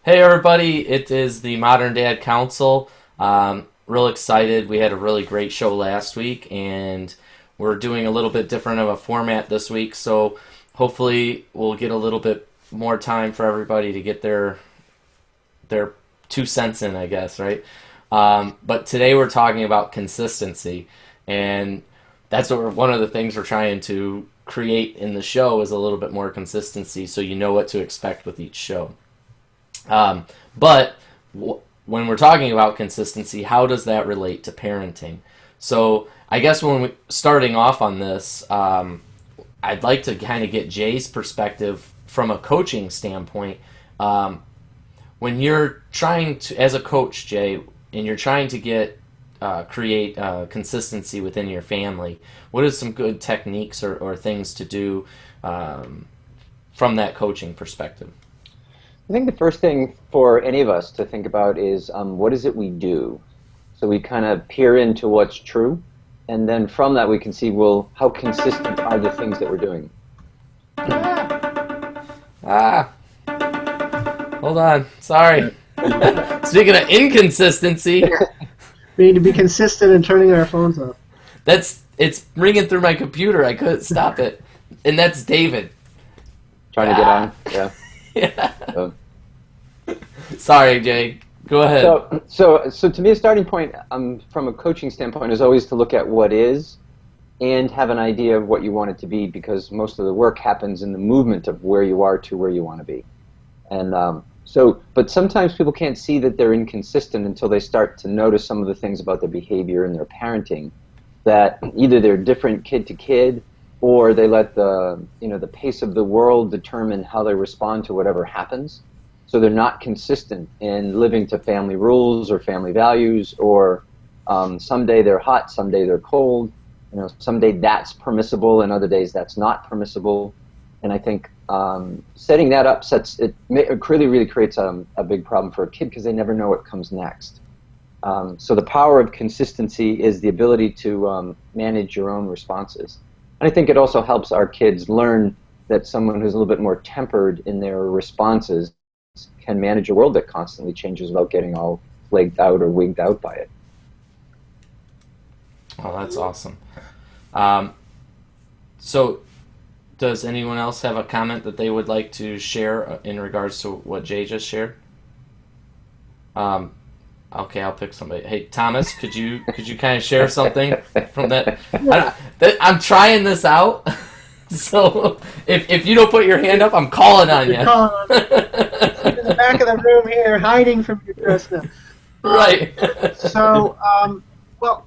Hey everybody, it is the Modern Dad Council. Real excited. We had a really great show last week, and we're doing a little bit different of a format this week. So hopefully, we'll get a little bit more time for everybody to get their 2 cents in, I guess, right? But today we're talking about consistency, and that's one of the things we're trying to create in the show is a little bit more consistency, so you know what to expect with each show. But when we're talking about consistency, how does that relate to parenting? So I guess when we starting off on this, I'd like to kind of get Jay's perspective from a coaching standpoint. Um, when you're trying to, as a coach, Jay, and you're trying to get create consistency within your family, what are some good techniques or things to do um, from that coaching perspective? I think the first thing for any of us to think about is what is it we do? So we kind of peer into what's true, and then from that we can see, well, how consistent are the things that we're doing? Ah, hold on. Sorry. Speaking of inconsistency, We need to be consistent in turning our phones off. it's ringing through my computer. I couldn't stop it, and that's David. Trying to get Ah. on? Yeah. Yeah. So, Sorry, Jay. Go ahead. so to me, a starting point from a coaching standpoint is always to look at what is and have an idea of what you want it to be, because most of the work happens in the movement of where you are to where you want to be. And but sometimes people can't see that they're inconsistent until they start to notice some of the things about their behavior and their parenting, that either they're different kid to kid, or they let the pace of the world determine how they respond to whatever happens. So they're not consistent in living to family rules or family values, or someday they're hot, someday they're cold. Someday that's permissible, and other days that's not permissible. And I think setting that up it really creates a big problem for a kid, because they never know what comes next. So the power of consistency is the ability to manage your own responses. And I think it also helps our kids learn that someone who's a little bit more tempered in their responses can manage a world that constantly changes without getting all flagged out or wigged out by it. Oh, that's awesome. Um, so, does anyone else have a comment that they would like to share in regards to what Jay just shared? Um, okay, I'll pick somebody. Hey, Thomas, could you kind of share something from that? I'm trying this out, so if you don't put your hand up, I'm calling on You're you. calling on in the back of the room here, hiding from your dress now. Right. So, well,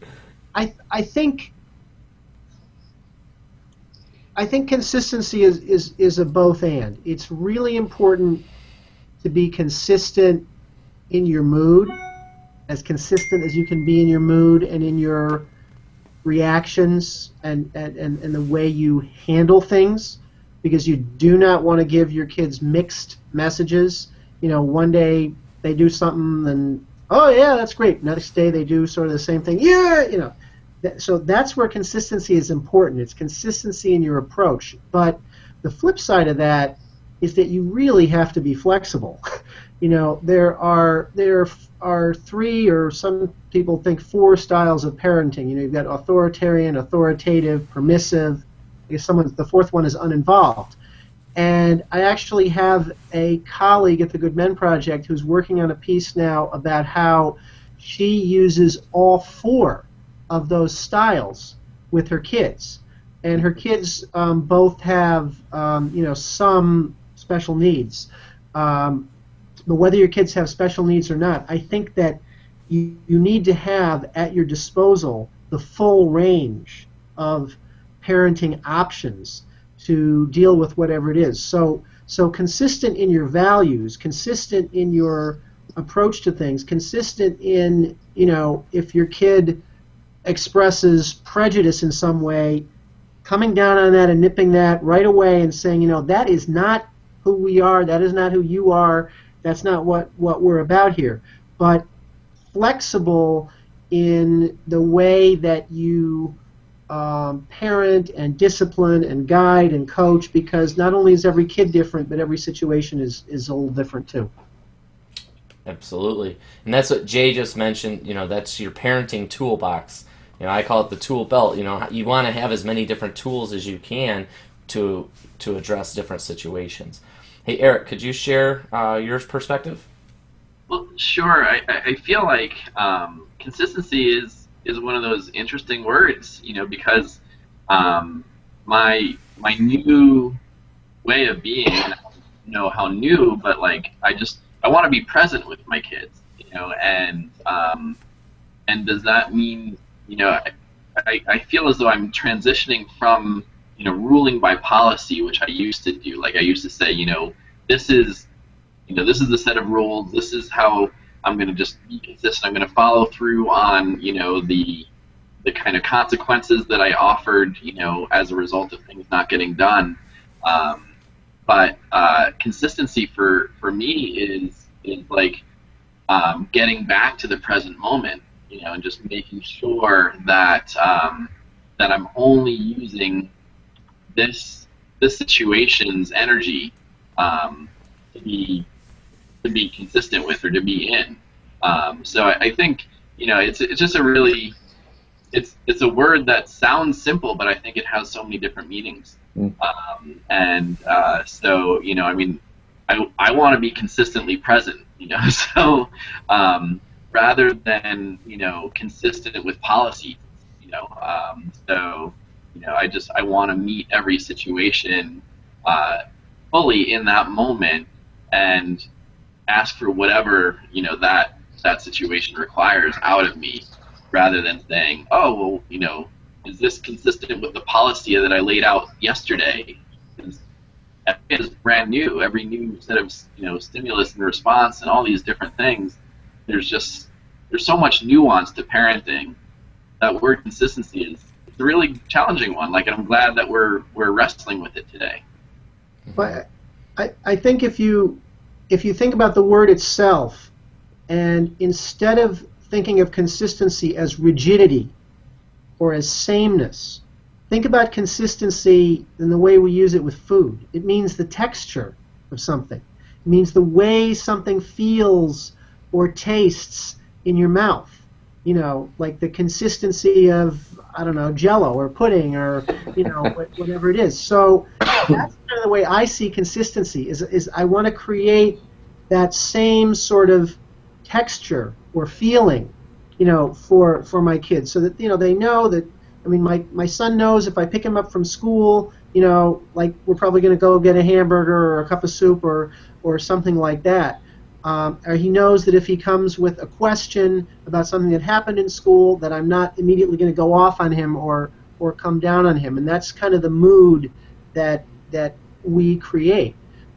I think consistency is a both and. It's really important to be consistent in your mood, as consistent as you can be in your mood and in your reactions and the way you handle things, because you do not want to give your kids mixed messages. One day they do something and, oh yeah, that's great. Next day they do sort of the same thing. Yeah. So that's where consistency is important. It's consistency in your approach. But the flip side of that is that you really have to be flexible. There are three, or some people think four, styles of parenting. You've got authoritarian, authoritative, permissive. I guess the fourth one is uninvolved. And I actually have a colleague at the Good Men Project who's working on a piece now about how she uses all four of those styles with her kids. And her kids both have some special needs. But whether your kids have special needs or not, I think that you need to have at your disposal the full range of parenting options to deal with whatever it is. So consistent in your values, consistent in your approach to things, consistent in, if your kid expresses prejudice in some way, coming down on that and nipping that right away and saying, that is not who we are, that is not who you are, that's not what we're about here. But flexible in the way that you parent and discipline and guide and coach, because not only is every kid different, but every situation is a little different too. Absolutely. And that's what Jay just mentioned, that's your parenting toolbox. I call it the tool belt. You want to have as many different tools as you can to address different situations. Hey, Eric, could you share your perspective? Well, sure. I feel like consistency is one of those interesting words, because my new way of being, and I don't know how new, but like I want to be present with my kids, and does that mean, I feel as though I'm transitioning from, ruling by policy, which I used to do. Like I used to say, this is the set of rules. This is how I'm going to just be consistent. I'm going to follow through on, the kind of consequences that I offered, as a result of things not getting done. But consistency for me is like getting back to the present moment, and just making sure that that I'm only using this situation's energy to be consistent with, or to be in. So I think it's just a really it's a word that sounds simple, but I think it has so many different meanings. So I mean, I want to be consistently present, so rather than consistent with policy, I want to meet every situation fully in that moment and ask for whatever that situation requires out of me, rather than saying, oh well, is this consistent with the policy that I laid out yesterday? It's brand new. Every new set of stimulus and response and all these different things. There's so much nuance to parenting. That word consistency is a really challenging one. Like, I'm glad that we're wrestling with it today. But I think if you think about the word itself, and instead of thinking of consistency as rigidity or as sameness, think about consistency in the way we use it with food. It means the texture of something. It means the way something feels or tastes in your mouth. Like the consistency of, I don't know, Jell-O or pudding or, whatever it is. So that's kind of the way I see consistency, is I want to create that same sort of texture or feeling, for my kids, so that, they know that, I mean, my son knows if I pick him up from school, like we're probably going to go get a hamburger or a cup of soup or something like that. Or he knows that if he comes with a question about something that happened in school, that I'm not immediately going to go off on him or come down on him. And that's kind of the mood that we create.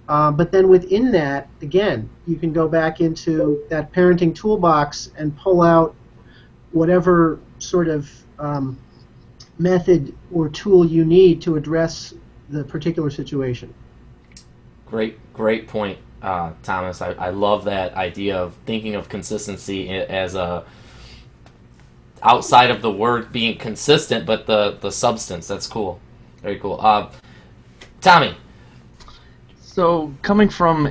But then within that, again, you can go back into that parenting toolbox and pull out whatever sort of method or tool you need to address the particular situation. Great point, Thomas. I love that idea of thinking of consistency as outside of the word being consistent, but the substance. That's cool. Very cool. Tommy. So coming from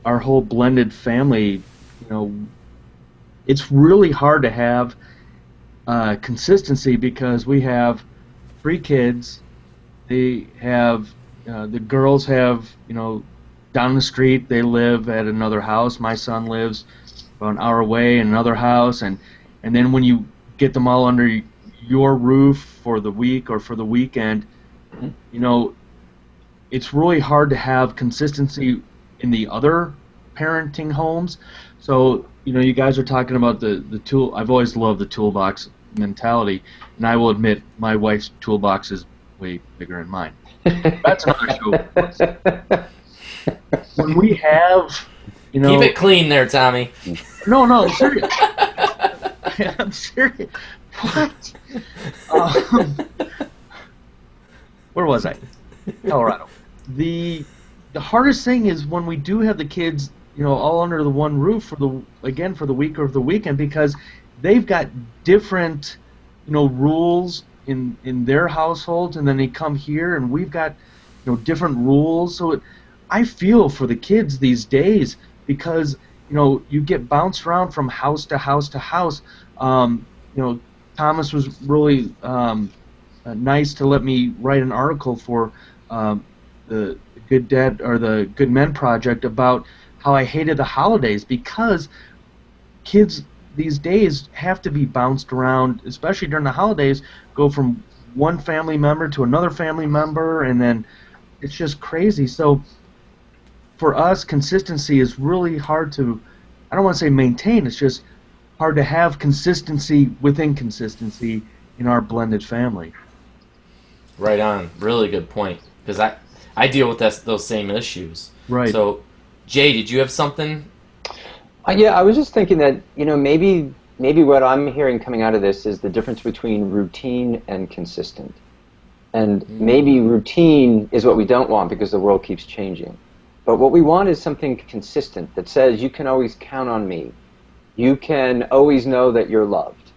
our whole blended family, it's really hard to have consistency, because we have 3 kids. They have the girls have down the street, they live at another house. My son lives about an hour away in another house, and then when you get them all under your roof for the week or for the weekend, it's really hard to have consistency in the other parenting homes. So you guys are talking about the tool. I've always loved the toolbox mentality, and I will admit my wife's toolbox is way bigger than mine. That's another show. When we have, keep it clean there, Tommy. No, serious. I'm serious. What? Where was I? Colorado. The hardest thing is when we do have the kids, all under the one roof for the week or the weekend, because they've got different, rules in their households, and then they come here and we've got, different rules. So I feel for the kids these days because you get bounced around from house to house to house. Thomas was really nice to let me write an article for the Good Dad or the Good Men Project about how I hated the holidays, because kids these days have to be bounced around, especially during the holidays, go from one family member to another family member, and then it's just crazy. So for us, consistency is really hard to, I don't want to say maintain, it's just hard to have consistency within consistency in our blended family. Right on. Really good point. Because I deal with those same issues. Right. So, Jay, did you have something? Yeah, I was just thinking that, maybe what I'm hearing coming out of this is the difference between routine and consistent. And maybe routine is what we don't want because the world keeps changing. But what we want is something consistent that says you can always count on me. You can always know that you're loved.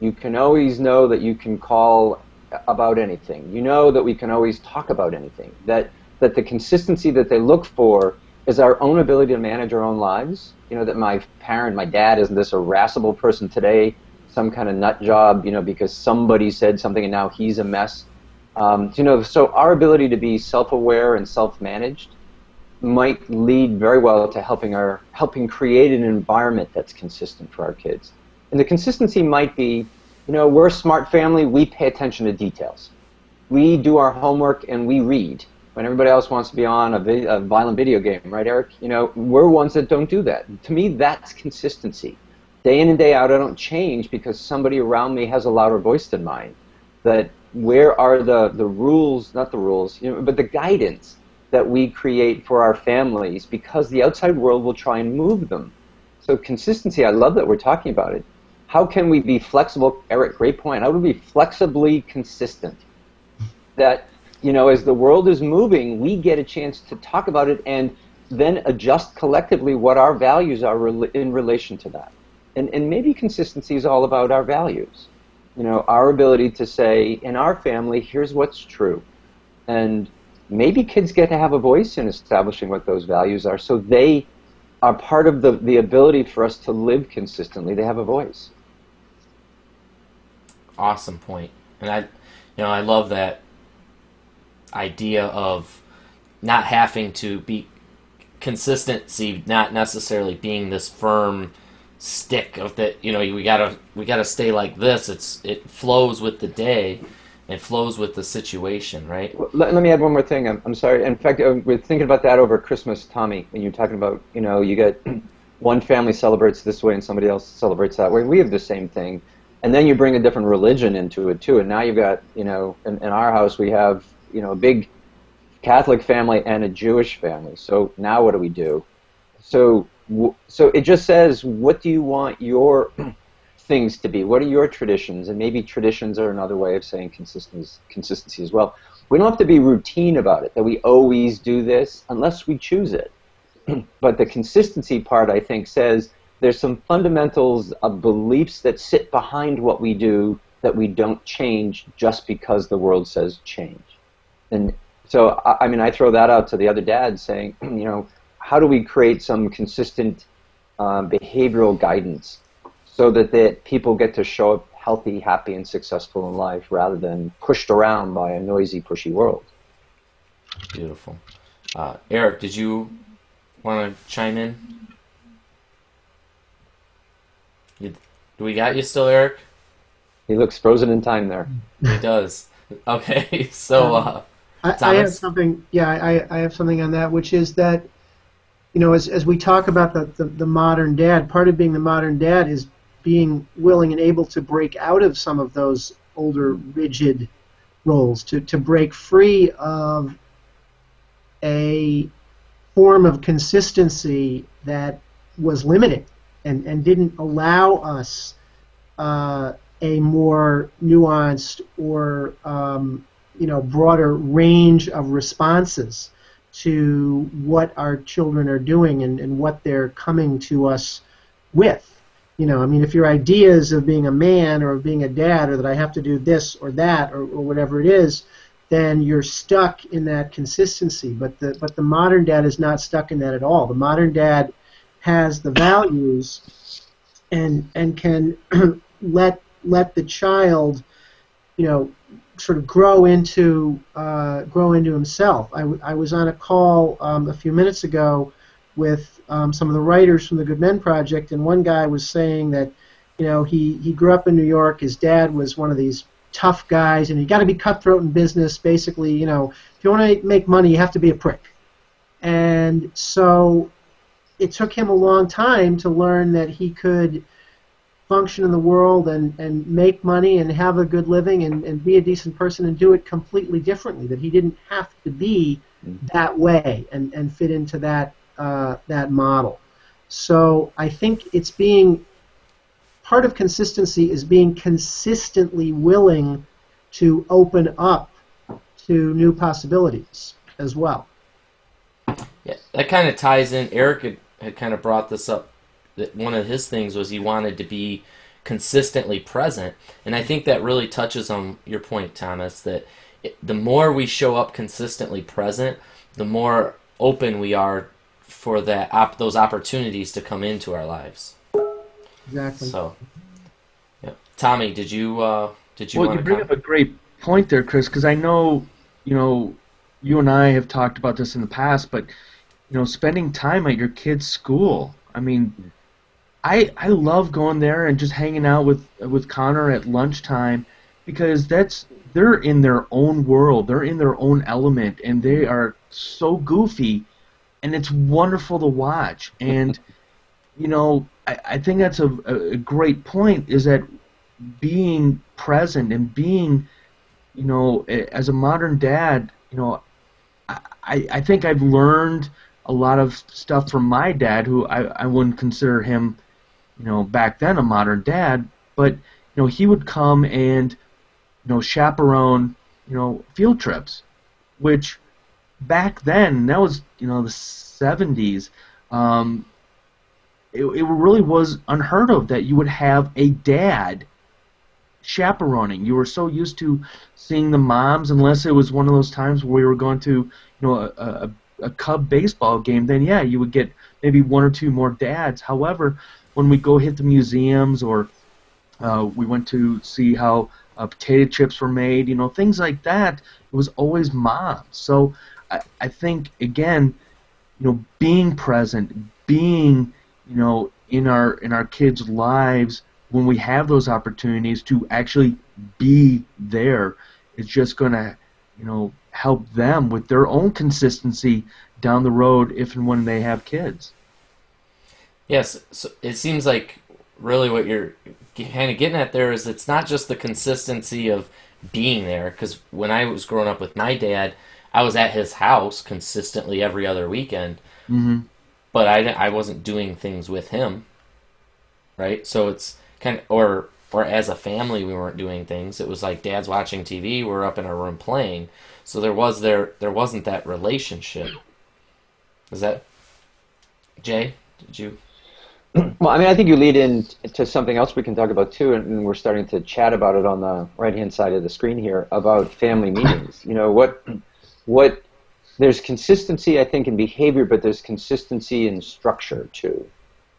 You can always know that you can call about anything. You know that we can always talk about anything. That the consistency that they look for is our own ability to manage our own lives. That my dad isn't this irascible person today, some kind of nut job, because somebody said something and now he's a mess. So our ability to be self-aware and self-managed might lead very well to helping create an environment that's consistent for our kids. And the consistency might be, we're a smart family, we pay attention to details. We do our homework and we read when everybody else wants to be on a violent video game, right, Eric? We're ones that don't do that. To me, that's consistency. Day in and day out, I don't change because somebody around me has a louder voice than mine. That where are the rules, not the rules, but the guidance that we create for our families, because the outside world will try and move them. So consistency, I love that we're talking about it. How can we be flexible? Eric, great point. How do we be flexibly consistent? That, as the world is moving, we get a chance to talk about it and then adjust collectively what our values are in relation to that. And maybe consistency is all about our values. Our ability to say, in our family, here's what's true. And maybe kids get to have a voice in establishing what those values are, so they are part of the ability for us to live consistently. They have a voice. Awesome point. And I love that idea of not having to be consistency, not necessarily being this firm stick of that. We gotta stay like this. It flows with the day. It flows with the situation, right? Let me add one more thing. I'm sorry. In fact, we're thinking about that over Christmas, Tommy, when you're talking about, you get one family celebrates this way and somebody else celebrates that way. We have the same thing. And then you bring a different religion into it, too. And now you've got, in our house, we have, a big Catholic family and a Jewish family. So now what do we do? So it just says, what do you want your things to be? What are your traditions? And maybe traditions are another way of saying consistency as well. We don't have to be routine about it, that we always do this unless we choose it. But the consistency part, I think, says there's some fundamentals of beliefs that sit behind what we do that we don't change just because the world says change. And so, I throw that out to the other dads saying, how do we create some consistent behavioral guidance so that people get to show up healthy, happy, and successful in life rather than pushed around by a noisy, pushy world. Beautiful. Eric, did you want to chime in? Do we got you still, Eric? He looks frozen in time there. He does. Okay, so I have something. Yeah, I have something on that, which is that, as we talk about the modern dad, part of being the modern dad is being willing and able to break out of some of those older, rigid roles, to break free of a form of consistency that was limiting and didn't allow us a more nuanced or broader range of responses to what our children are doing and what they're coming to us with. If your ideas of being a man or of being a dad or that I have to do this or that or whatever it is, then you're stuck in that consistency. But the modern dad is not stuck in that at all. The modern dad has the values and can let the child, sort of grow into himself. I was on a call a few minutes ago with some of the writers from the Good Men Project, and one guy was saying that he grew up in New York. His dad was one of these tough guys, and you got to be cutthroat in business. Basically, if you want to make money, you have to be a prick. And so it took him a long time to learn that he could function in the world and make money and have a good living and be a decent person and do it completely differently, that he didn't have to be that way and fit into that model. So I think it's part of consistency is being consistently willing to open up to new possibilities as well. Yeah, that kind of ties in. Eric had kind of brought this up, that one of his things was he wanted to be consistently present, and I think that really touches on your point, Thomas, that the more we show up consistently present, the more open we are for those opportunities to come into our lives. Exactly. So, yeah. Tommy, did you Well, you bring up a great point there, Chris, because I know, you and I have talked about this in the past, but, spending time at your kid's school, I mean, I love going there and just hanging out with Connor at lunchtime, because they're in their own world, they're in their own element, and they are so goofy, and it's wonderful to watch. And, I think that's a great point, is that being present and being, as a modern dad, I think I've learned a lot of stuff from my dad, who I wouldn't consider him, back then a modern dad, but, he would come and, chaperone, field trips, which back then, that was, the 70s, it really was unheard of that you would have a dad chaperoning. You were so used to seeing the moms, unless it was one of those times where we were going to, a Cub baseball game, then yeah, you would get maybe one or two more dads. However, when we go hit the museums, or we went to see how potato chips were made, things like that, it was always moms. So I think, again, being present, being, in our kids' lives when we have those opportunities to actually be there, is just going to, help them with their own consistency down the road if and when they have kids. Yes, so it seems like really what you're kind of getting at there is it's not just the consistency of being there, because when I was growing up with my dad, I was at his house consistently every other weekend, but I wasn't doing things with him, right? So it's kind of, or as a family we weren't doing things. It was like Dad's watching TV, we're up in our room playing. So there wasn't that relationship. Is that, Jay? Did you? Well, I think you lead into something else we can talk about too, and we're starting to chat about it on the right-hand side of the screen here, about family meetings. What there's consistency, I think, in behavior, but there's consistency in structure too.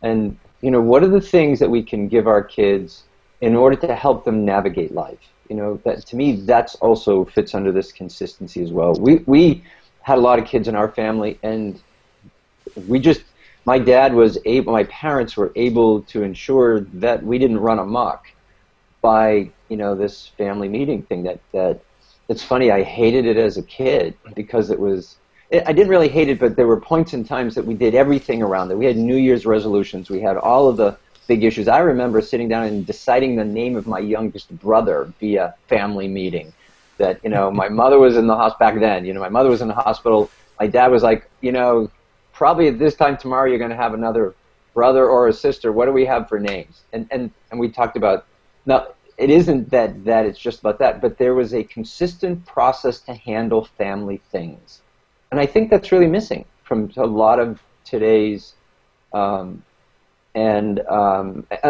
And what are the things that we can give our kids in order to help them navigate life? That to me, that's also fits under this consistency as well. We had a lot of kids in our family, and my parents were able to ensure that we didn't run amok by, this family meeting thing that it's funny, I hated it as a kid because I didn't really hate it, but there were points in times that we did everything around it. We had New Year's resolutions, we had all of the big issues. I remember sitting down and deciding the name of my youngest brother via family meeting. That, my mother was in the hospital back then, my mother was in the hospital, my dad was like, probably at this time tomorrow you're going to have another brother or a sister. What do we have for names? And we talked about, now, it isn't that it's just about that, but there was a consistent process to handle family things. And I think that's really missing from a lot of today's a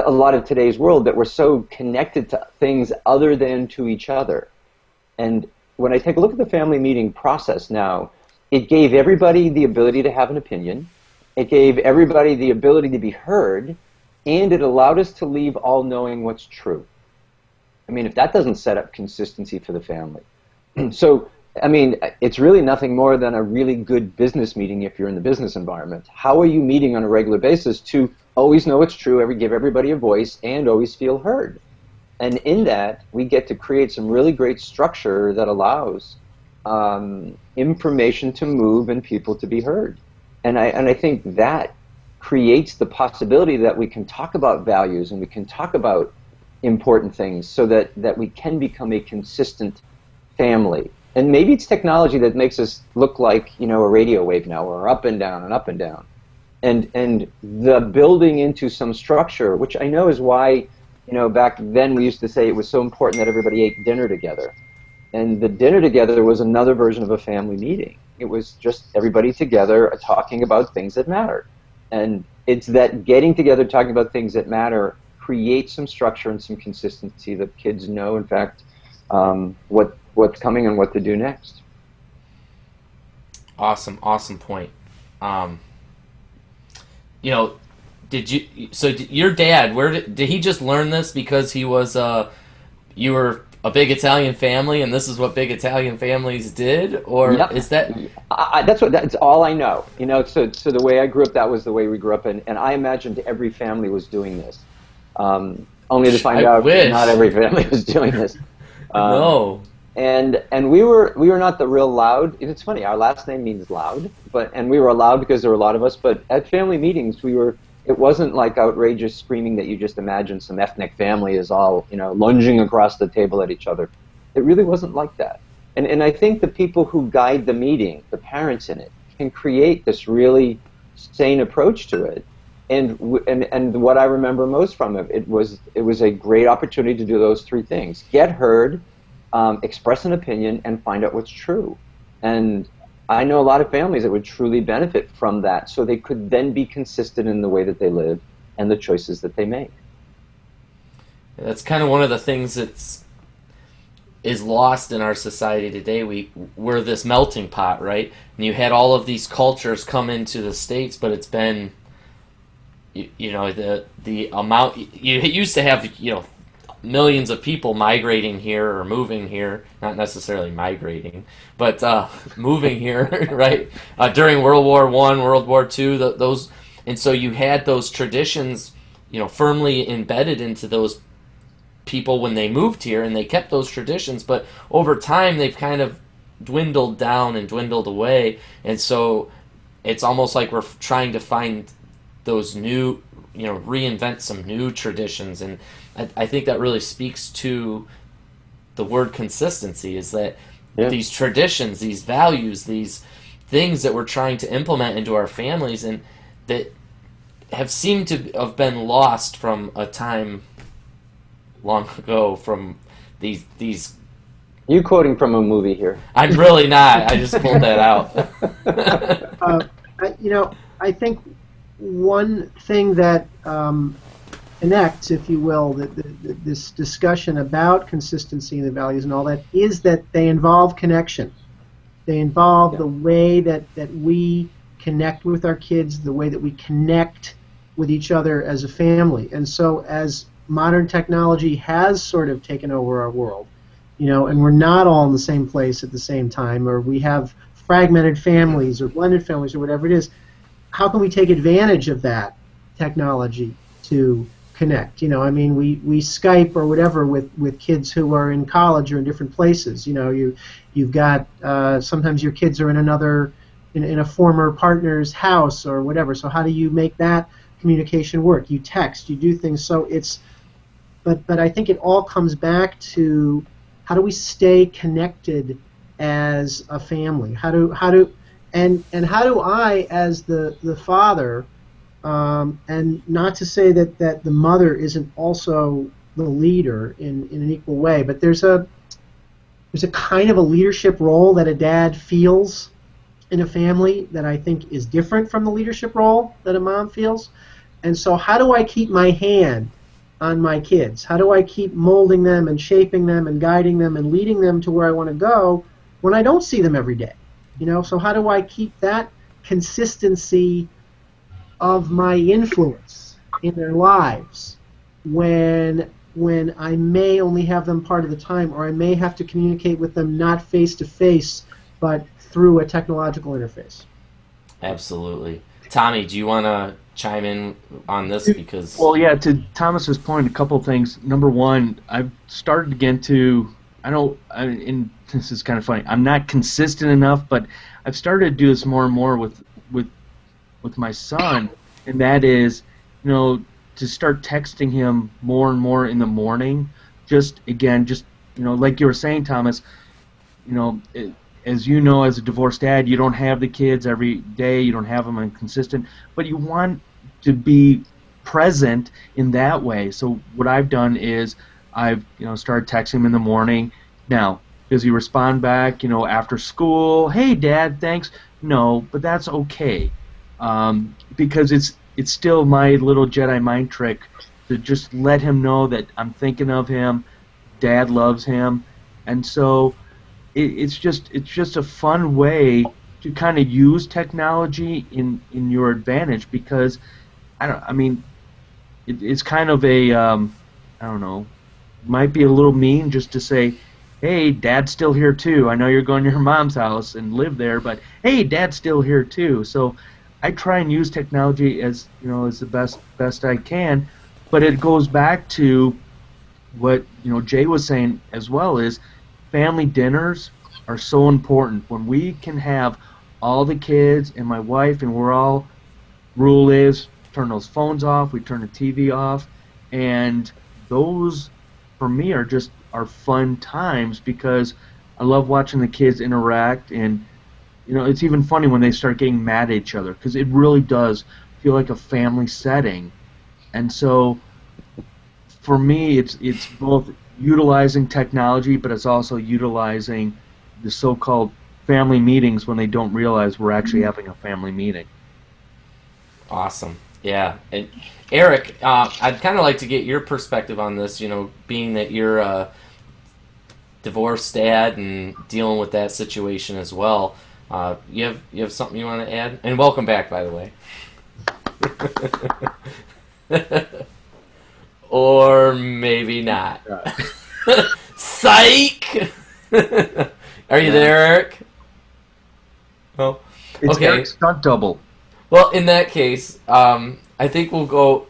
lot of today's world, that we're so connected to things other than to each other. And when I take a look at the family meeting process now, it gave everybody the ability to have an opinion. it gave everybody the ability to be heard, and it allowed us to leave all knowing what's true. I mean, if that doesn't set up consistency for the family. So, I mean, it's really nothing more than a really good business meeting if you're in the business environment. How are you meeting on a regular basis to always know what's true, give everybody a voice, and always feel heard? And in that, we get to create some really great structure that allows information to move and people to be heard. And I think that creates the possibility that we can talk about values and we can talk about important things so that we can become a consistent family. And maybe it's technology that makes us look like, you know, a radio wave now. We're up and down and up and down. And the building into some structure, which I know is why, you know, back then we used to say it was so important that everybody ate dinner together. And the dinner together was another version of a family meeting. It was just everybody together talking about things that matter. And it's that getting together, talking about things that matter, creates some structure and some consistency that kids know, in fact, what's coming and what to do next. Awesome point. You know, your dad, did he just learn this because he was you were a big Italian family and this is what big Italian families did, or Yep. is that? That's all I know. You know, so the way I grew up, that was the way we grew up, and I imagined every family was doing this. Only to find out not every family was doing this. No. And we were not the real loud. It's funny, our last name means loud, and we were loud because there were a lot of us. But at family meetings, it wasn't like outrageous screaming that you just imagine some ethnic family is all, you know, lunging across the table at each other. It really wasn't like that. And I think the people who guide the meeting, the parents in it, can create this really sane approach to it. And what I remember most from it was a great opportunity to do those three things: get heard, express an opinion, and find out what's true. And I know a lot of families that would truly benefit from that, so they could then be consistent in the way that they live and the choices that they make. That's kind of one of the things that is lost in our society today. We're this melting pot, right? And you had all of these cultures come into the States, but it's been, you know, the amount you used to have, you know, millions of people migrating here or moving here, not necessarily migrating, but moving here, right? During World War I, World War II, those, and so you had those traditions, you know, firmly embedded into those people when they moved here, and they kept those traditions, but over time they've kind of dwindled down and dwindled away, and so it's almost like we're trying to find those new, you know, reinvent some new traditions. And I think that really speaks to the word consistency, is that these traditions, these values, these things that we're trying to implement into our families and that have seemed to have been lost from a time long ago, from these You quoting from a movie here. I'm really not. I just pulled that out. You know, I think one thing that connects, if you will, this discussion about consistency and the values and all that, is that they involve connection. They involve the way that we connect with our kids, the way that we connect with each other as a family. And so as modern technology has sort of taken over our world, you know, and we're not all in the same place at the same time, or we have fragmented families or blended families or whatever it is, how can we take advantage of that technology to connect? You know, I mean, we Skype or whatever with kids who are in college or in different places. You know, you've got sometimes your kids are in a former partner's house or whatever. So how do you make that communication work? You text, you do things. So it's, but I think it all comes back to how do we stay connected as a family? How do I, as the father, and not to say that the mother isn't also the leader in an equal way, but there's a kind of a leadership role that a dad feels in a family that I think is different from the leadership role that a mom feels. And so how do I keep my hand on my kids? How do I keep molding them and shaping them and guiding them and leading them to where I want to go when I don't see them every day? You know, so how do I keep that consistency of my influence in their lives when I may only have them part of the time, or I may have to communicate with them not face to face, but through a technological interface. Absolutely. Tommy, do you want to chime in on this? Because Well, yeah, to Thomas's point, a couple of things. Number one, I've started again to, and this is kind of funny, I'm not consistent enough, but I've started to do this more and more with my son, and that is, to start texting him more and more in the morning. Just like you were saying, Thomas, as you know, as a divorced dad, you don't have the kids every day, you don't have them inconsistent, but you want to be present in that way. So what I've done is I've started texting him in the morning. Now, does he respond back, after school? Hey, Dad, thanks. No, but that's okay, because it's still my little Jedi mind trick to just let him know that I'm thinking of him, Dad loves him, and so it's just a fun way to kind of use technology in your advantage, because it's kind of a might be a little mean just to say, hey, Dad's still here too. I know you're going to your mom's house and live there, but hey, Dad's still here too. So I try and use technology as as the best I can, but it goes back to what Jay was saying as well, is family dinners are so important. When we can have all the kids and my wife, and rule is turn those phones off, we turn the TV off, and those for me are fun times, because I love watching the kids interact, and it's even funny when they start getting mad at each other, because it really does feel like a family setting. And so for me, it's both utilizing technology, but it's also utilizing the so-called family meetings when they don't realize we're actually having a family meeting. awesome. Yeah. And Eric, I'd kind of like to get your perspective on this, being that you're a divorced dad and dealing with that situation as well. You have something you want to add? And welcome back, by the way. Or maybe not. Psych! Are you there, Eric? Oh, It's okay. Eric's stunt double. Well, in that case, I think we'll go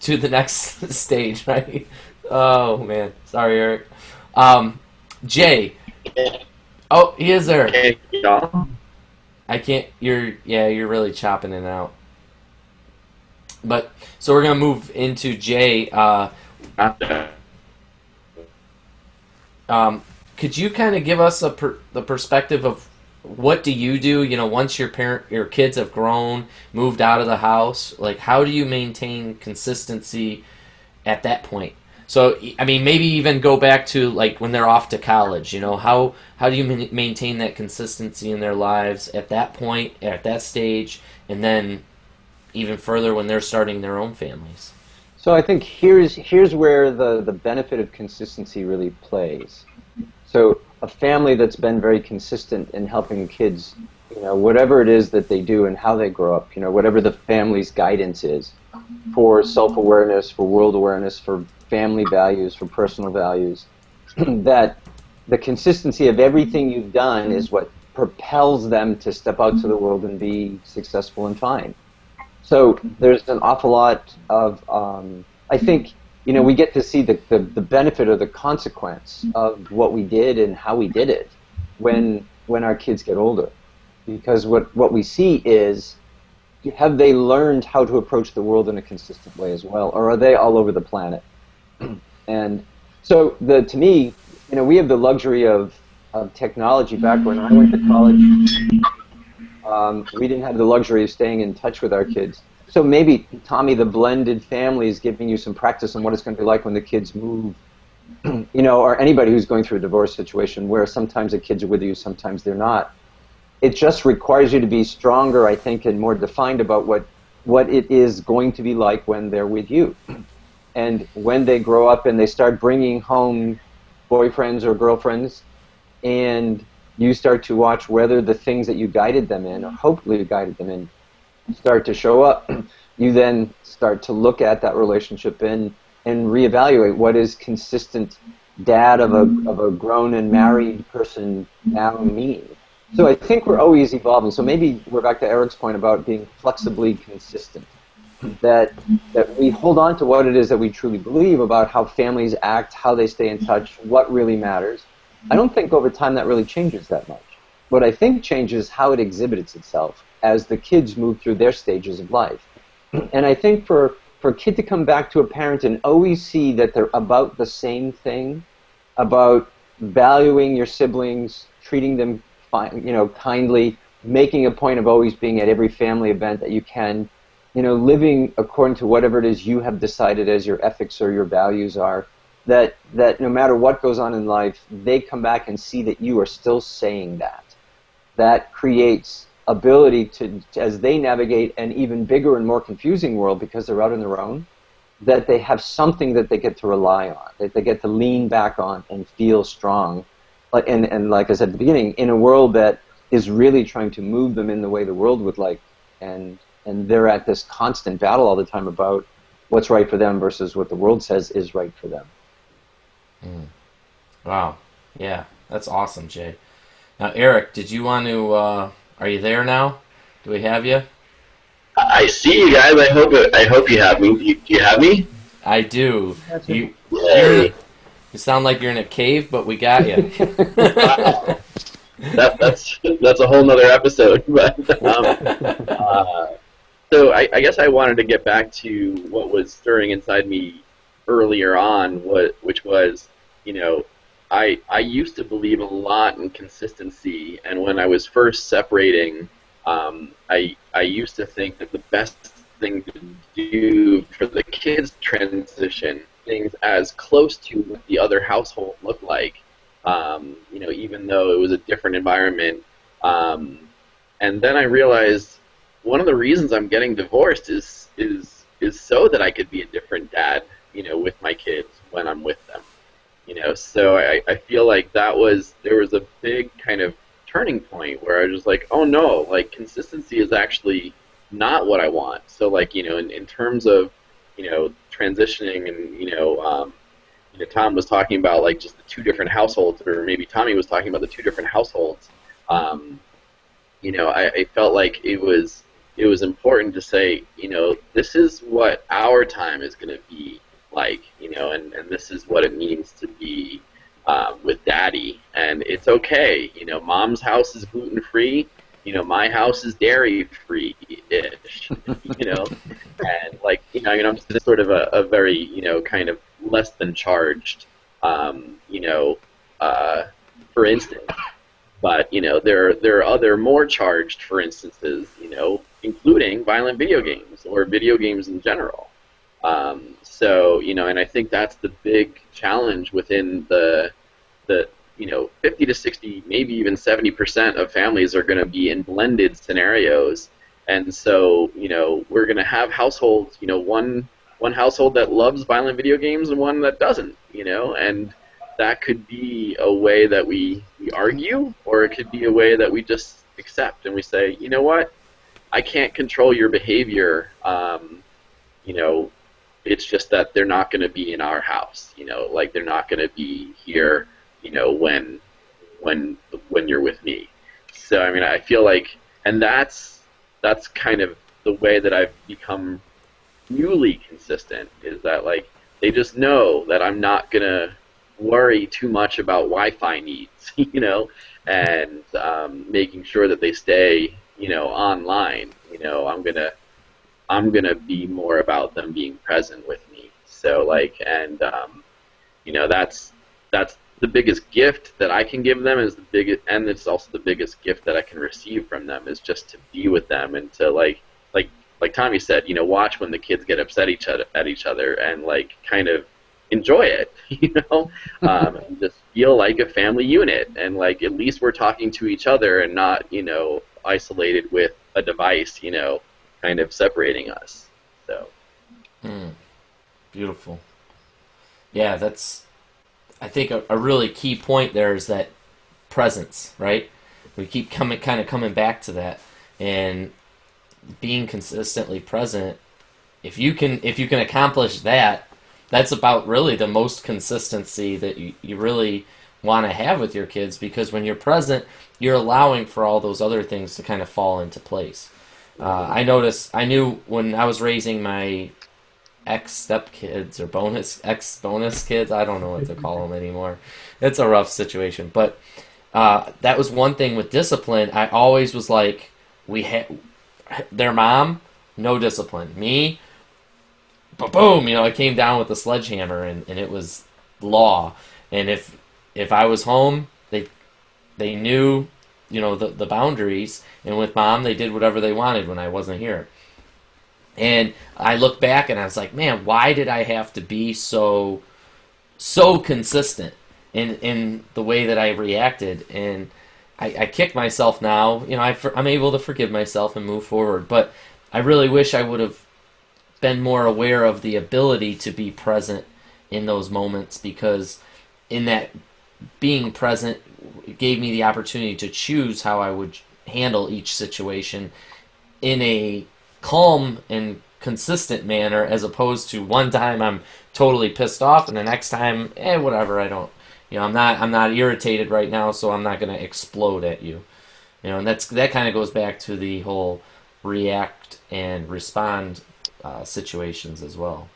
to the next stage, right? Oh, man. Sorry, Eric. Jay. Oh, he is there. I can't. You're really chopping it out. But so we're gonna move into Jay. Could you kind of give us the perspective of what do you do? Once your kids have grown, moved out of the house, like how do you maintain consistency at that point? So maybe even go back to like when they're off to college. How do you maintain that consistency in their lives at that point, at that stage, and then even further when they're starting their own families? So I think here's where the benefit of consistency really plays. So a family that's been very consistent in helping kids, whatever it is that they do and how they grow up, whatever the family's guidance is for self-awareness, for world awareness, for family values, for personal values, that the consistency of everything you've done is what propels them to step out to the world and be successful and fine. So there's an awful lot of, I think, we get to see the benefit or the consequence of what we did and how we did it when our kids get older. Because what we see is, have they learned how to approach the world in a consistent way as well, or are they all over the planet? And so to me, we have the luxury of technology. Back when I went to college, we didn't have the luxury of staying in touch with our kids. So maybe, Tommy, the blended family is giving you some practice on what it's going to be like when the kids move, or anybody who's going through a divorce situation where sometimes the kids are with you, sometimes they're not. It just requires you to be stronger, I think, and more defined about what it is going to be like when they're with you. And when they grow up and they start bringing home boyfriends or girlfriends, and you start to watch whether the things that you guided them in, or hopefully you guided them in, start to show up, you then start to look at that relationship and reevaluate what is consistent dad of a grown and married person now mean. So I think we're always evolving. So maybe we're back to Eric's point about being flexibly consistent. That we hold on to what it is that we truly believe about how families act, how they stay in touch, what really matters. I don't think over time that really changes that much. What I think changes how it exhibits itself as the kids move through their stages of life. And I think for a kid to come back to a parent and always see that they're about the same thing, about valuing your siblings, treating them kindly, making a point of always being at every family event that you can, living according to whatever it is you have decided as your ethics or your values are, that no matter what goes on in life, they come back and see that you are still saying that. That creates ability to, as they navigate an even bigger and more confusing world because they're out on their own, that they have something that they get to rely on, that they get to lean back on and feel strong. And like I said at the beginning, in a world that is really trying to move them in the way the world would like, and they're at this constant battle all the time about what's right for them versus what the world says is right for them. Wow. Yeah, that's awesome, Jay. Now, Eric, did you want to, are you there now? Do we have you? I see you guys. I hope you have me. Do you have me? I do. You sound like you're in a cave, but we got you. That's a whole nother episode. But so I guess I wanted to get back to what was stirring inside me earlier on, which was, I used to believe a lot in consistency, and when I was first separating, I used to think that the best thing to do for the kids' transition, things as close to what the other household looked like, even though it was a different environment. And then I realized one of the reasons I'm getting divorced is so that I could be a different dad, with my kids when I'm with them. So I feel like there was a big kind of turning point where I was just like, oh no, like consistency is actually not what I want. So like, in terms of, transitioning and, Tom was talking about like just the two different households, or maybe Tommy was talking about the two different households. I felt like it was important to say, this is what our time is going to be like, and this is what it means to be with Daddy, and it's okay. Mom's house is gluten free. My house is dairy free-ish. And like, I'm just sort of a very, kind of less than charged, for instance. But there are other more charged, for instances, including violent video games or video games in general. So and I think that's the big challenge within the 50 to 60, maybe even 70% of families are going to be in blended scenarios, and so we're going to have households, one household that loves violent video games and one that doesn't, and that could be a way that we argue, or it could be a way that we just accept and we say, you know what, I can't control your behavior. It's just that they're not going to be in our house. Like they're not going to be here. When you're with me. So I mean, I feel like, and that's kind of the way that I've become newly consistent. Is that like they just know that I'm not gonna worry too much about Wi-Fi needs, and making sure that they stay, online. I'm gonna be more about them being present with me. So like, and that's the biggest gift that I can give them, is the biggest, and it's also the biggest gift that I can receive from them, is just to be with them and to like Tommy said, watch when the kids get upset at each other and like kind of enjoy it, and just feel like a family unit, and like at least we're talking to each other and not isolated with a device, kind of separating us. So beautiful. Yeah, that's, I think a really key point there is that presence, right? We keep coming back to that, and being consistently present, if you can accomplish that, that's about really the most consistency that you really want to have with your kids, because when you're present, you're allowing for all those other things to kind of fall into place. I knew when I was raising my ex-step kids or ex-bonus kids, I don't know what to call them anymore. It's a rough situation, but that was one thing with discipline. I always was like, their mom, no discipline. Me, boom, I came down with the sledgehammer, and it was law. And if I was home, they knew, the boundaries, and with mom, they did whatever they wanted when I wasn't here. And I look back and I was like, man, why did I have to be so consistent in the way that I reacted? And I kick myself now. I'm able to forgive myself and move forward. But I really wish I would have been more aware of the ability to be present in those moments, because in that being present, it gave me the opportunity to choose how I would handle each situation in a calm and consistent manner, as opposed to one time I'm totally pissed off and the next time, whatever, I'm not irritated right now, so I'm not going to explode at you. And that kind of goes back to the whole react and respond situations as well.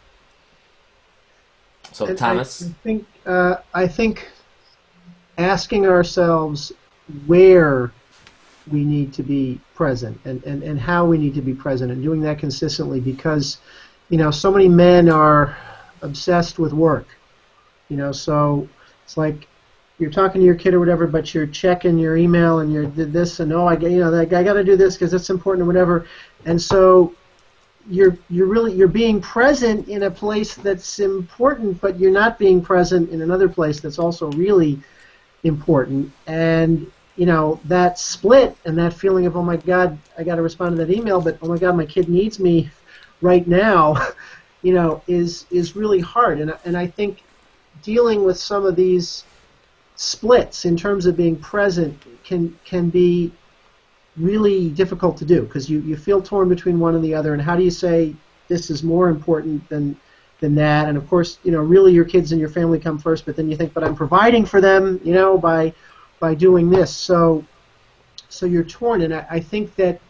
So, and Thomas? I think asking ourselves where we need to be present and how we need to be present, and doing that consistently, because so many men are obsessed with work. So it's like you're talking to your kid or whatever, but you're checking your email and you're this and I got to do this because it's important or whatever, and so you're being present in a place that's important, but you're not being present in another place that's also really important. And that split and that feeling of, oh my God, I got to respond to that email, but oh my God, my kid needs me right now, is really hard. And I think dealing with some of these splits in terms of being present can be really difficult to do, because you feel torn between one and the other, and how do you say this is more important than that? And of course, really your kids and your family come first, but then you think, but I'm providing for them, by doing this. So you're torn, and I think that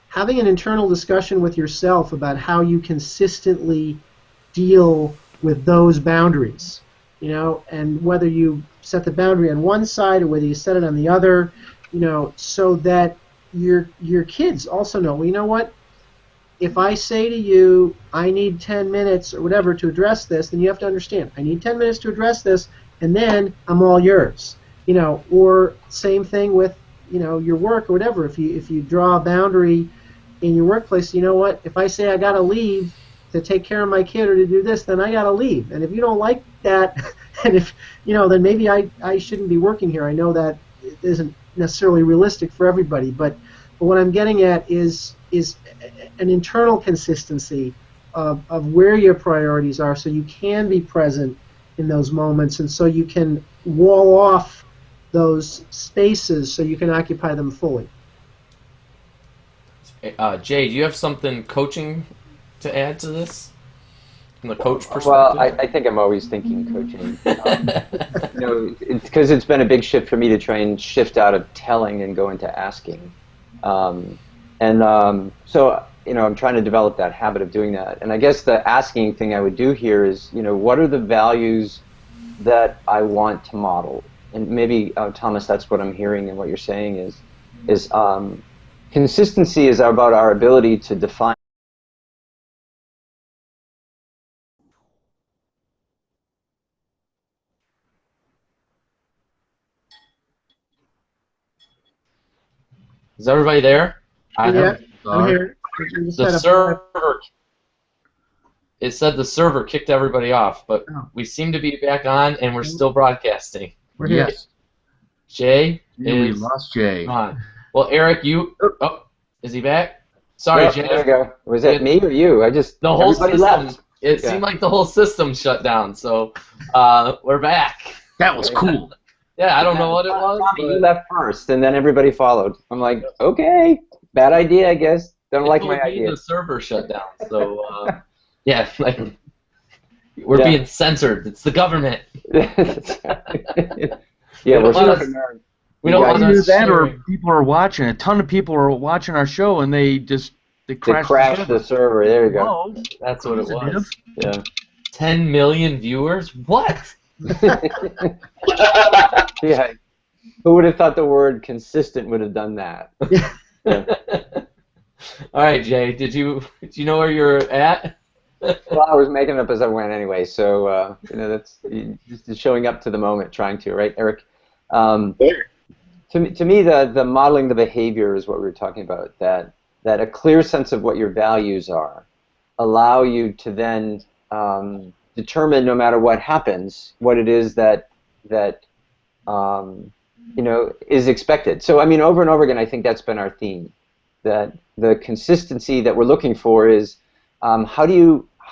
having an internal discussion with yourself about how you consistently deal with those boundaries, and whether you set the boundary on one side or whether you set it on the other, so that your kids also know, well, you know what? If I say to you, I need 10 minutes or whatever to address this, then you have to understand, I need 10 minutes to address this, and then I'm all yours. Or same thing with, your work or whatever. If you draw a boundary in your workplace, you know what? If I say I got to leave to take care of my kid or to do this, then I got to leave. And if you don't like that, and if, then maybe I shouldn't be working here. I know that it isn't necessarily realistic for everybody, but what I'm getting at is an internal consistency of where your priorities are, so you can be present in those moments, and so you can wall off those spaces so you can occupy them fully. Jay, do you have something coaching to add to this from the coach perspective? Well, I think I'm always thinking coaching. Because it's been a big shift for me to try and shift out of telling and go into asking. So I'm trying to develop that habit of doing that. And I guess the asking thing I would do here is, what are the values that I want to model? And maybe, Thomas, that's what I'm hearing, and what you're saying is consistency is about our ability to define. Is everybody there? I'm here. The server. It said the server kicked everybody off, but we seem to be back on, and we're still broadcasting. We're here. Yes. Jay We is lost Jay. on. Well, Eric, is he back? Sorry, Jay. There we go. Was that me or you? The whole everybody system. left. It seemed like the whole system shut down. So we're back. That was cool. Yeah, I don't know what it was. You left first, and then everybody followed. I'm like, okay, bad idea, I guess. Don't It like told my me the ideas. server shut down. So yeah, like we're Yeah. being censored. It's the government. Yeah, don't we're want us- super nerd. We You don't guys- want Either us that or sharing. people are watching. A ton of people are watching our show, and they They crash crashed the server. There you go. Whoa, That's what it positive. was. Yeah. 10 million viewers? What? Yeah. Who would have thought the word consistent would have done that? Yeah. All right, Jay. Did you know where you're at? Well, I was making it up as I went anyway, so that's just showing up to the moment, trying to, right, Eric? Sure. To me, the modeling the behavior is what we were talking about. That a clear sense of what your values are allow you to then determine, no matter what happens, what it is that is expected. So, I mean, over and over again, I think that's been our theme. That the consistency that we're looking for is how do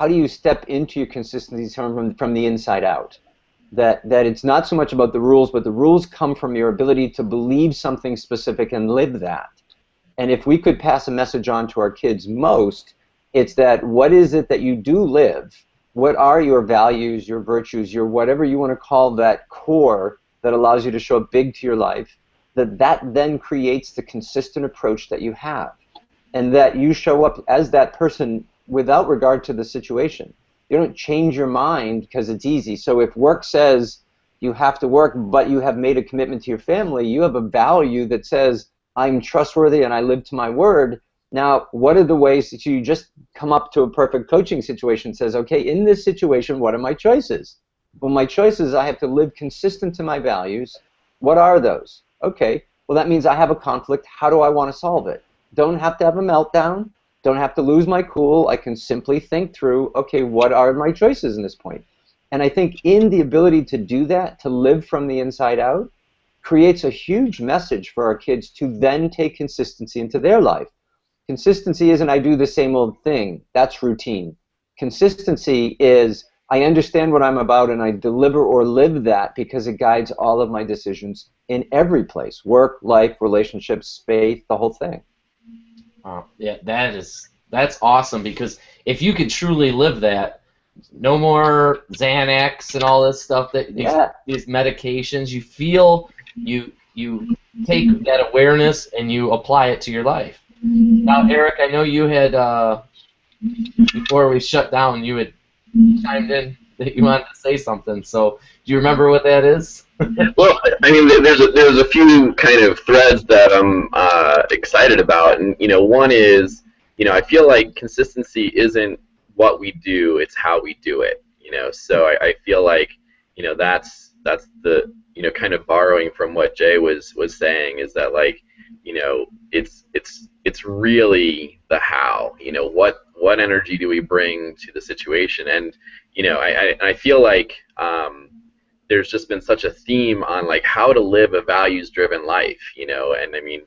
you step into your consistency from the inside out? That it's not so much about the rules, but the rules come from your ability to believe something specific and live that. And if we could pass a message on to our kids most, it's that what is it that you do live? What are your values, your virtues, your whatever you want to call that core that allows you to show up big to your life, that then creates the consistent approach that you have. And that you show up as that person without regard to the situation. You don't change your mind because it's easy. So if work says you have to work, but you have made a commitment to your family, you have a value that says, I'm trustworthy and I live to my word. Now, what are the ways that you just come up to a perfect coaching situation, says, okay, in this situation, what are my choices? Well, my choices, I have to live consistent to my values. What are those? Okay, well, that means I have a conflict. How do I want to solve it? Don't have to have a meltdown. Don't have to lose my cool. I can simply think through, okay, what are my choices in this point? And I think in the ability to do that, to live from the inside out, creates a huge message for our kids to then take consistency into their life. Consistency isn't I do the same old thing. That's routine. Consistency is I understand what I'm about and I deliver or live that because it guides all of my decisions in every place. Work, life, relationships, faith, the whole thing. Yeah, that's awesome, because if you could truly live that, no more Xanax and all this stuff, these medications, you feel you take that awareness and you apply it to your life. Now, Eric, I know you had before we shut down, you had chimed in that you wanted to say something. So, do you remember what that is? Well, I mean, there's a few kind of threads that I'm excited about, and one is, I feel like consistency isn't what we do; it's how we do it. So I feel like, that's the kind of borrowing from what Jay was saying, is that like, it's really the how. What energy do we bring to the situation, and I feel like there's just been such a theme on like how to live a values-driven life, and I mean,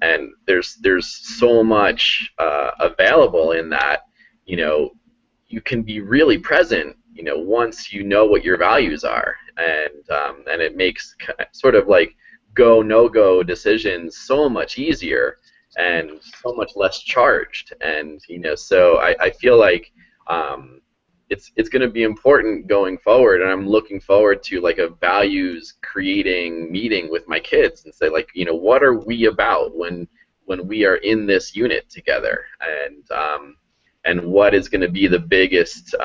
and there's so much available in that, you can be really present, once you know what your values are, and it makes sort of like go no-go decisions so much easier and so much less charged, and so I feel like it's going to be important going forward, and I'm looking forward to like a values creating meeting with my kids and say like, what are we about when we are in this unit together, and what is going to be the biggest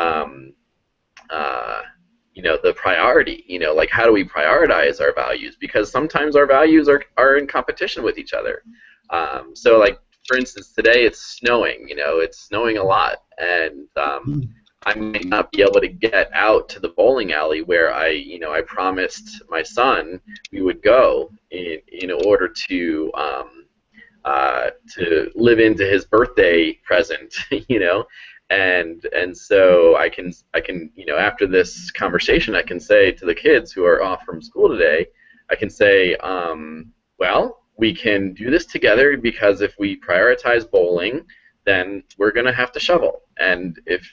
the priority, like how do we prioritize our values, because sometimes our values are in competition with each other. So like, for instance, today it's snowing, it's snowing a lot, and I may not be able to get out to the bowling alley where I promised my son we would go in order to live into his birthday present, and so I can after this conversation I can say to the kids who are off from school today, I can say, well, we can do this together, because if we prioritize bowling, then we're going to have to shovel. And if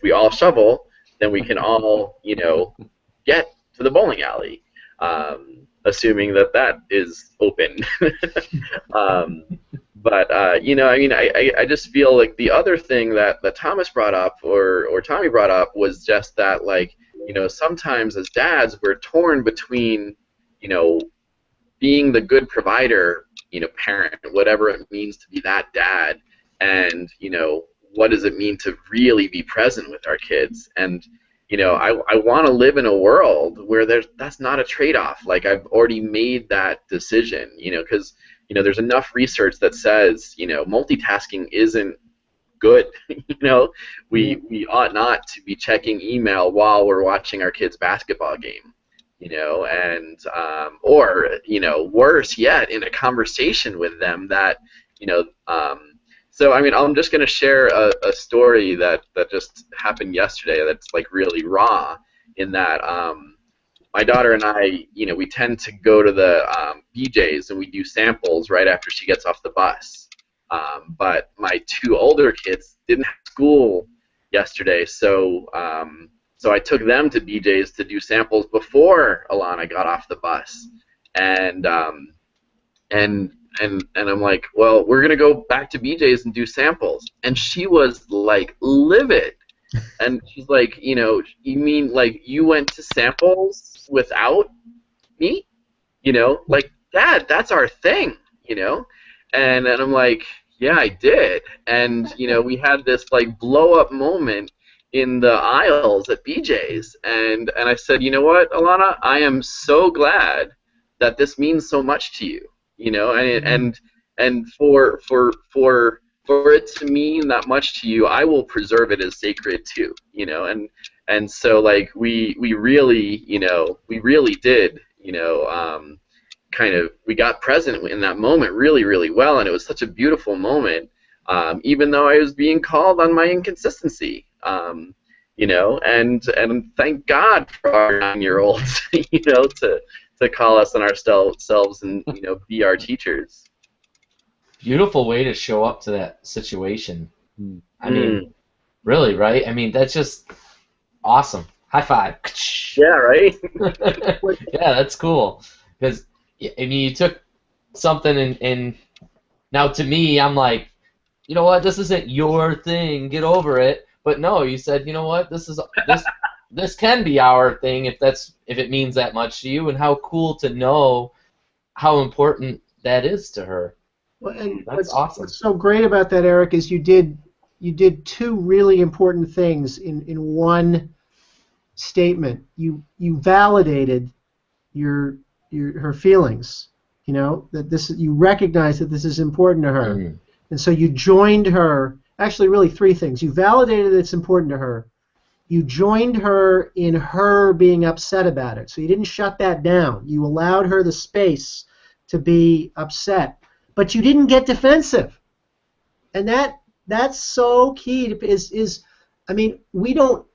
we all shovel, then we can all, get to the bowling alley, assuming that is open. But you know, I mean, I just feel like the other thing that Thomas brought up or Tommy brought up was just that, like, you know, sometimes as dads we're torn between, you know, being the good provider, you know, parent, whatever it means to be that dad, and, you know, what does it mean to really be present with our kids? And, you know, I want to live in a world where that's not a trade-off. Like, I've already made that decision, you know, because, you know, there's enough research that says, you know, multitasking isn't good. You know, we ought not to be checking email while we're watching our kids' basketball game. You know, and or, you know, worse yet, in a conversation with them that, you know, so I mean, I'm just going to share a story that just happened yesterday that's like really raw, in that my daughter and I, you know, we tend to go to the BJ's and we do samples right after she gets off the bus. But my two older kids didn't have school yesterday, so so I took them to BJ's to do samples before Alana got off the bus, and I'm like, well, we're gonna go back to BJ's and do samples, and she was like livid, and she's like, you know, you mean like you went to samples without me? You know, like, Dad, that's our thing, you know, and I'm like, yeah, I did, and, you know, we had this like blow up moment in the aisles at BJ's, and I said, you know what, Alana, I am so glad that this means so much to you, you know, and for it to mean that much to you, I will preserve it as sacred too, you know, and so like we really, you know, we really did, you know, kind of, we got present in that moment really, really well, and it was such a beautiful moment, even though I was being called on my inconsistency. You know, and thank God for our 9-year-olds, you know, to call us on ourselves and, you know, be our teachers. Beautiful way to show up to that situation. I mean, really, right? I mean, that's just awesome. High five. Yeah, right? Yeah, that's cool. Because, I mean, you took something and now to me, I'm like, you know what, this isn't your thing, get over it. But no, you said, you know what, this can be our thing if it means that much to you, and how cool to know how important that is to her. Well, and That's awesome. What's so great about that, Eric, is you did two really important things in one statement. You validated her feelings. You know, that you recognize that this is important to her, and so you joined her. Actually, really three things. You validated that it's important to her. You joined her in her being upset about it. So you didn't shut that down. You allowed her the space to be upset. But you didn't get defensive. And that's so key. I mean, we don't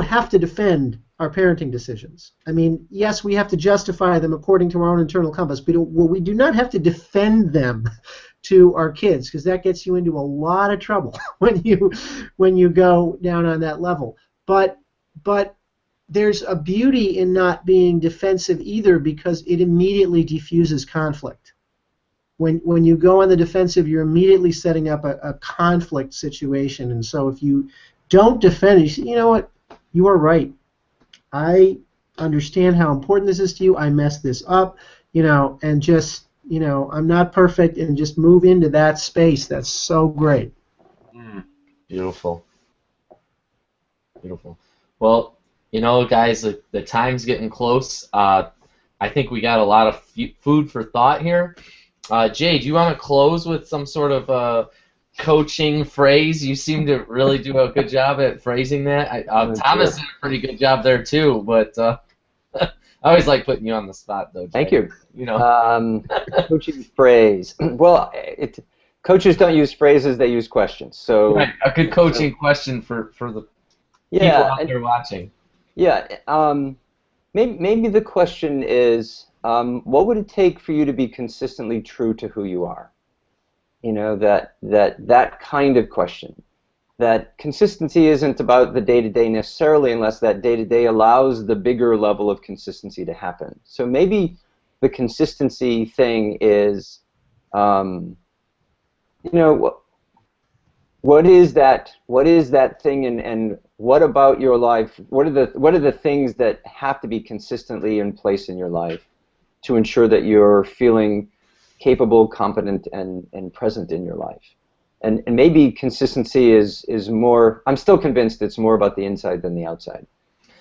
have to defend our parenting decisions. I mean, yes, we have to justify them according to our own internal compass, but we do not have to defend them to our kids, because that gets you into a lot of trouble when you go down on that level. But there's a beauty in not being defensive either, because it immediately diffuses conflict. When you go on the defensive, you're immediately setting up a conflict situation. And so if you don't defend, you say, you know what, you are right. I understand how important this is to you. I messed this up, you know, and just, you know, I'm not perfect, and just move into that space. That's so great. Beautiful. Beautiful. Well, you know, guys, the time's getting close. I think we got a lot of food for thought here. Jay, do you want to close with some sort of coaching phrase? You seem to really do a good job at phrasing that. Thomas did a pretty good job there too, but I always like putting you on the spot, though, Jay. Thank you. You know, coaching phrase. Well, coaches don't use phrases; they use questions. So right, a good coaching question for the people out there watching. Yeah. Maybe the question is, what would it take for you to be consistently true to who you are? You know, that kind of question. That consistency isn't about the day-to-day necessarily, unless that day-to-day allows the bigger level of consistency to happen. So maybe the consistency thing is You know, what is that thing, and what about your life? What are the things that have to be consistently in place in your life to ensure that you're feeling capable, competent, and present in your life? And maybe consistency is more. I'm still convinced it's more about the inside than the outside.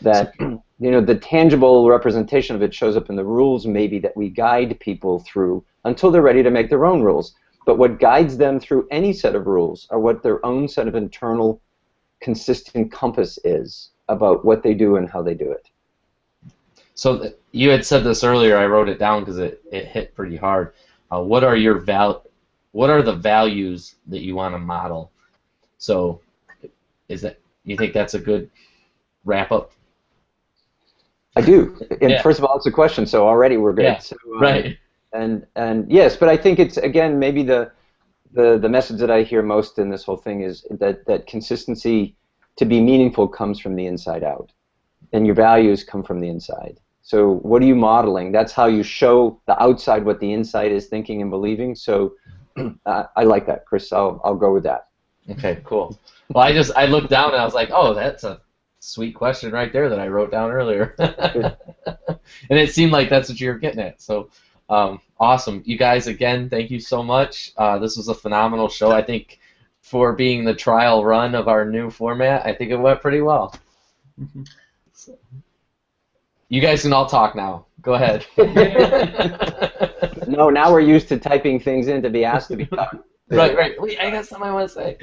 That the tangible representation of it shows up in the rules, maybe, that we guide people through until they're ready to make their own rules. But what guides them through any set of rules are what their own set of internal consistent compass is about what they do and how they do it. So you had said this earlier. I wrote it down because it hit pretty hard. What are the values that you want to model? So, you think that's a good wrap up? I do. And yeah. First of all, it's a question, so already we're good. Yeah. So, right. And yes, but I think it's, again, maybe the message that I hear most in this whole thing is that consistency, to be meaningful, comes from the inside out, and your values come from the inside. So what are you modeling? That's how you show the outside what the inside is thinking and believing. So I like that, Chris. I'll go with that. Okay, cool. Well, I looked down and I was like, oh, that's a sweet question right there that I wrote down earlier. And it seemed like that's what you were getting at. So awesome. You guys, again, thank you so much. This was a phenomenal show. I think for being the trial run of our new format, I think it went pretty well. So, you guys can all talk now. Go ahead. No, now we're used to typing things in to be asked to be talked. Right. Wait, I got something I want to say.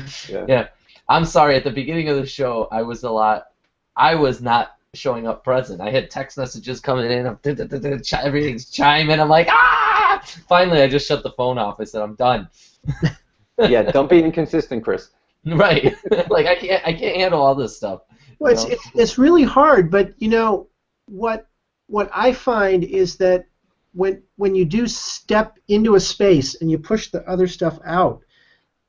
Yeah. I'm sorry. At the beginning of the show, I was not showing up present. I had text messages coming in. Everything's chiming. I'm like, ah! Finally, I just shut the phone off. I said, I'm done. Yeah, don't be inconsistent, Chris. Right. Like I can't handle all this stuff. Well, it's really hard, but what I find is that when you do step into a space and you push the other stuff out,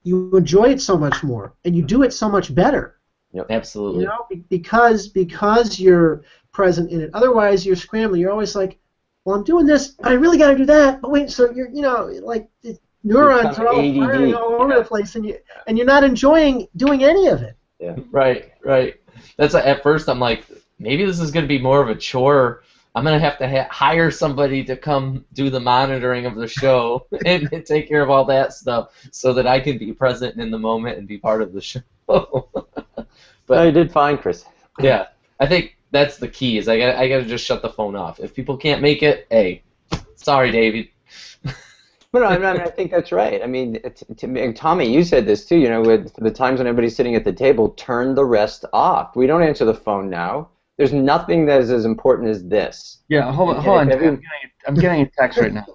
you enjoy it so much more, and you do it so much better. Yep. Absolutely. Because you're present in it. Otherwise, you're scrambling. You're always like, well, I'm doing this, but I really got to do that. But wait, so you're like the neurons are all firing all over the place, and you're not enjoying doing any of it. Yeah. Right. That's at first I'm like, maybe this is going to be more of a chore. I'm going to have to hire somebody to come do the monitoring of the show and take care of all that stuff so that I can be present in the moment and be part of the show. But no, you did fine, Chris. Yeah, I think that's the key. Is I got to just shut the phone off. If people can't make it, hey, sorry, David. But I think that's right. I mean, Tommy, you said this too. With the times when everybody's sitting at the table, turn the rest off. We don't answer the phone now. There's nothing that is as important as this. Yeah, hold on. I'm getting a text right now.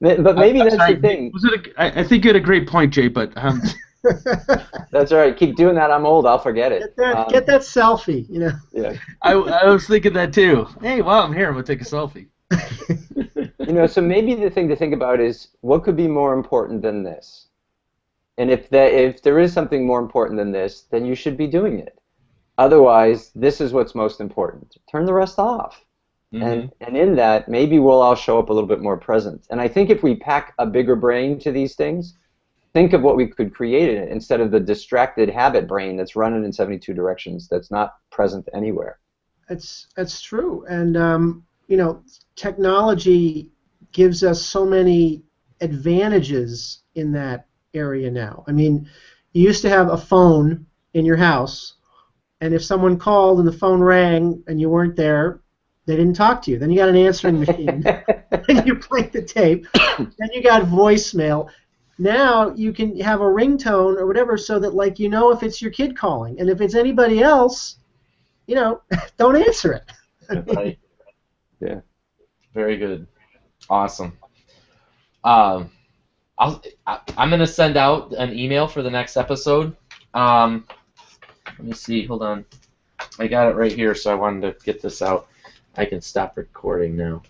But maybe that's the thing. I think you had a great point, Jay, but... That's all right. Keep doing that. I'm old. I'll forget it. Get that selfie, Yeah. I was thinking that too. Hey, while I'm here, I'm going to take a selfie. So maybe the thing to think about is what could be more important than this? And if there is something more important than this, then you should be doing it. Otherwise, this is what's most important. Turn the rest off. Mm-hmm. And in that, maybe we'll all show up a little bit more present. And I think if we pack a bigger brain to these things, think of what we could create in it instead of the distracted habit brain that's running in 72 directions that's not present anywhere. That's true. And, technology gives us so many advantages in that area now. I mean, you used to have a phone in your house, and if someone called and the phone rang and you weren't there, they didn't talk to you. Then you got an answering machine, and you played the tape. Then you got voicemail. Now you can have a ringtone or whatever so that, if it's your kid calling. And if it's anybody else, don't answer it. Right. Yeah. Very good. Awesome. I'm going to send out an email for the next episode. Let me see. Hold on. I got it right here, so I wanted to get this out. I can stop recording now.